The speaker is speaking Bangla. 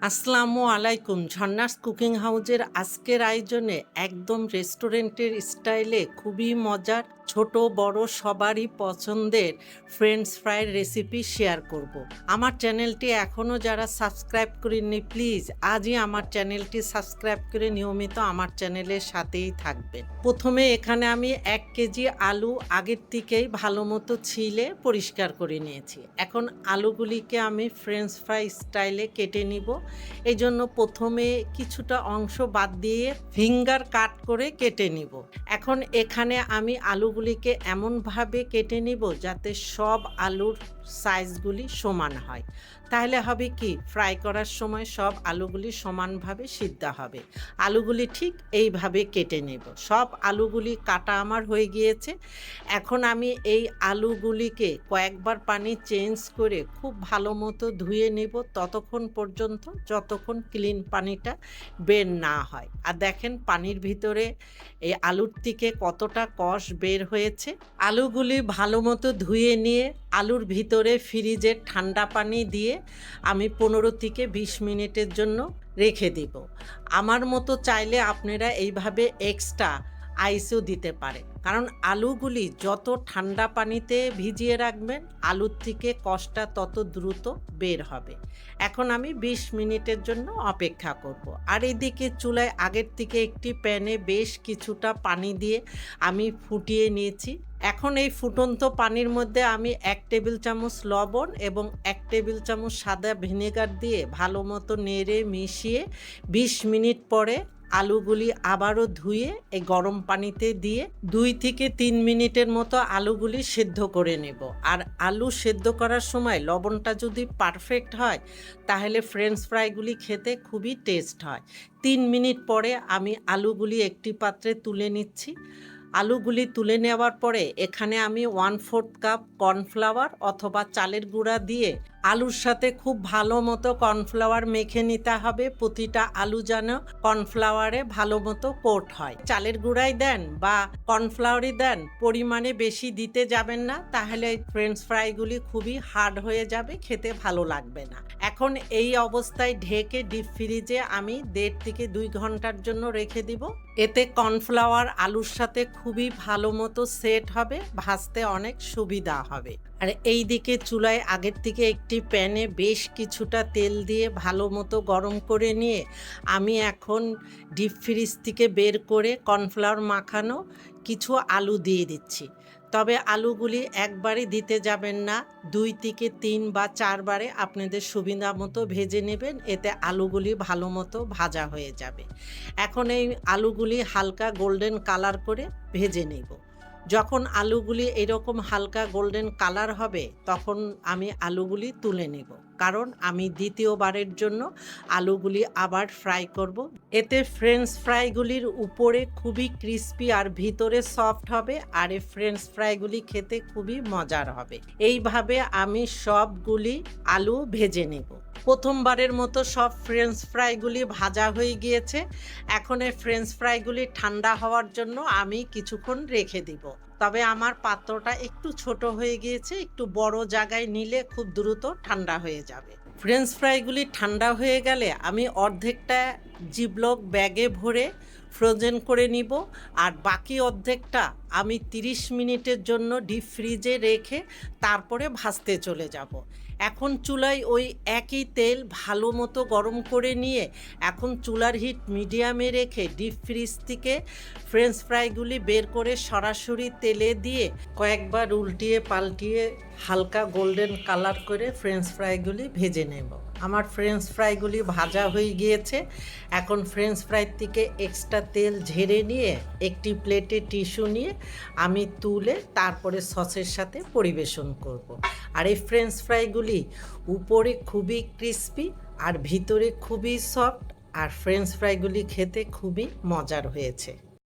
আসসালামু আলাইকুম। ঝর্ণাস কুকিং হাউজের আজকের আয়োজনে একদম রেস্টুরেন্টের স্টাইলে খুবই মজার ছোট বড় সবারই পছন্দের ফ্রেঞ্চ ফ্রাইয়ের রেসিপি শেয়ার করব। আমার চ্যানেলটি এখনও যারা সাবস্ক্রাইব করেননি প্লিজ আজই আমার চ্যানেলটি সাবস্ক্রাইব করে নিয়মিত আমার চ্যানেলের সাথেই থাকবেন। প্রথমে এখানে আমি 1 কেজি আলু আগের থেকেই ভালো মতো ছিলে পরিষ্কার করে নিয়েছি। এখন আলুগুলিকে আমি ফ্রেঞ্চ ফ্রাই স্টাইলে কেটে নিব। এই জন্য প্রথমে কিছুটা অংশ বাদ দিয়ে ফিঙ্গার কাট করে কেটে নিব। এখন এখানে আমি আলুগুলিকে এমনভাবে কেটে নিব যাতে সব আলুর সাইজগুলি সমান হয়। তাহলে হবে কি ফ্রাই করার সময় সব আলুগুলি সমানভাবে সিদ্ধ হবে। আলুগুলি ঠিক এইভাবে কেটে নেব। সব আলুগুলি কাটা আমার হয়ে গিয়েছে। এখন আমি এই আলুগুলিকে কয়েকবার পানি চেঞ্জ করে খুব ভালো মতো ধুয়ে নেব ততক্ষণ পর্যন্ত যতক্ষণ ক্লিন পানিটা বের না হয়। আর দেখেন পানির ভিতরে এই আলুর থেকে কতটা কষ বের হয়েছে। আলুগুলি ভালো মতো ধুয়ে নিয়ে আলুর ভিতরে ফ্রিজের ঠান্ডা পানি দিয়ে আমি 15 থেকে 20 মিনিটের জন্য রেখে দিব। আমার মতো চাইলে আপনারা এইভাবে এক্সট্রা আইসও দিতে পারে, কারণ আলুগুলি যত ঠান্ডা পানিতে ভিজিয়ে রাখবেন আলুর থেকে কষটা তত দ্রুত বের হবে। এখন আমি 20 মিনিটের জন্য অপেক্ষা করব। আর এদিকে চুলায় আগের থেকে একটি প্যানে বেশ কিছুটা পানি দিয়ে আমি ফুটিয়ে নিয়েছি। এখন এই ফুটন্ত পানির মধ্যে আমি 1 টেবিল চামচ লবণ এবং 1 টেবিল চামচ সাদা ভিনেগার দিয়ে ভালো মতো নেড়ে মিশিয়ে 20 মিনিট পরে আলুগুলি আবারও ধুয়ে এই গরম পানিতে দিয়ে 2 থেকে 3 মিনিটের মতো আলুগুলি সেদ্ধ করে নেব। আর আলু সেদ্ধ করার সময় লবণটা যদি পারফেক্ট হয় তাহলে ফ্রেঞ্চ ফ্রাইগুলি খেতে খুবই টেস্ট হয়। 3 মিনিট পরে আমি আলুগুলি একটি পাত্রে তুলে নিচ্ছি। আলুগুলি তুলে নেওয়ার পরে এখানে আমি 1/4 কাপ কর্নফ্লাওয়ার অথবা চালের গুঁড়া দিয়ে আলুর সাথে খুব ভালো মতো কর্নফ্লাওয়ার মেখে নিতে হবে। প্রতিটা আলু যেন কর্নফ্লাওয়ারে ভালো মতো কোট হয়। চালের গুঁড়াই দেন বা কর্নফ্লাওয়ারই দেন, পরিমাণে বেশি দিতে যাবেন না, তাহলে ফ্রেঞ্চ ফ্রাইগুলি খুবই হার্ড হয়ে যাবে, খেতে ভালো লাগবে না। এখন এই অবস্থায় ঢেকে ডিপ ফ্রিজে আমি 1.5 থেকে 2 ঘন্টার জন্য রেখে দিব। এতে কর্নফ্লাওয়ার আলুর সাথে খুবই ভালো মতো সেট হবে, ভাজতে অনেক সুবিধা হবে। আর এই দিকে চুলায় আগের থেকে একটি প্যানে বেশ কিছুটা তেল দিয়ে ভালো মতো গরম করে নিয়ে আমি এখন ডিপ ফ্রিজ থেকে বের করে কর্নফ্লাওয়ার মাখানো কিছু আলু দিয়ে দিচ্ছি। তবে আলুগুলি একবারই দিতে যাবেন না, 2 থেকে 3 বা 4 বারে আপনাদের সুবিধা মতো ভেজে নেবেন, এতে আলুগুলি ভালো মতো ভাজা হয়ে যাবে। এখন এই আলুগুলি হালকা গোল্ডেন কালার করে ভেজে নেব। যখন আলুগুলি এরকম হালকা গোল্ডেন কালার হবে তখন আমি আলুগুলি তুলে নেব, কারণ আমি দ্বিতীয়বারের জন্য আলুগুলি আবার ফ্রাই করব। এতে ফ্রেঞ্চ ফ্রাইগুলির উপরে খুবই ক্রিস্পি আর ভিতরে সফট হবে, আর এই ফ্রেঞ্চ ফ্রাইগুলি খেতে খুবই মজার হবে। এইভাবে আমি সবগুলি আলু ভেজে নেব। প্রথমবারের মতো সব ফ্রেঞ্চ ফ্রাইগুলি ভাজা হয়ে গিয়েছে। এখন এই ফ্রেঞ্চ ফ্রাইগুলি ঠান্ডা হওয়ার জন্য আমি কিছুক্ষণ রেখে দিব। তবে আমার পাত্রটা একটু ছোট হয়ে গিয়েছে, একটু বড় জায়গায় নিলে খুব দ্রুত ঠান্ডা হয়ে যাবে। ফ্রেঞ্চ ফ্রাইগুলি ঠান্ডা হয়ে গেলে আমি অর্ধেকটা জিপলক ব্যাগে ভরে ফ্রোজেন করে নিব, আর বাকি অর্ধেকটা আমি 30 মিনিটের জন্য ডিপ ফ্রিজে রেখে তারপরে ভাজতে চলে যাব। এখন চুলায় ওই একই তেল ভালো মতো গরম করে নিয়ে এখন চুলার হিট মিডিয়ামে রেখে ডিপ ফ্রিজ থেকে ফ্রেঞ্চ ফ্রাইগুলি বের করে সরাসরি তেলে দিয়ে কয়েকবার উল্টিয়ে পাল্টিয়ে হালকা গোল্ডেন কালার করে ফ্রেঞ্চ ফ্রাইগুলি ভেজে নেব। আমার ফ্রেঞ্চ ফ্রাইগুলি ভাজা হয়ে গিয়েছে। এখন ফ্রেঞ্চ ফ্রাই থেকে এক্সট্রা তেল ঝেড়ে নিয়ে একটি প্লেটে টিস্যু নিয়ে আমি তুলে তারপরে সসের সাথে পরিবেশন করব। আর এই ফ্রেঞ্চ ফ্রাইগুলি উপরে খুবই ক্রিস্পি আর ভিতরে খুবই সফট, আর ফ্রেঞ্চ ফ্রাইগুলি খেতে খুবই মজার হয়েছে।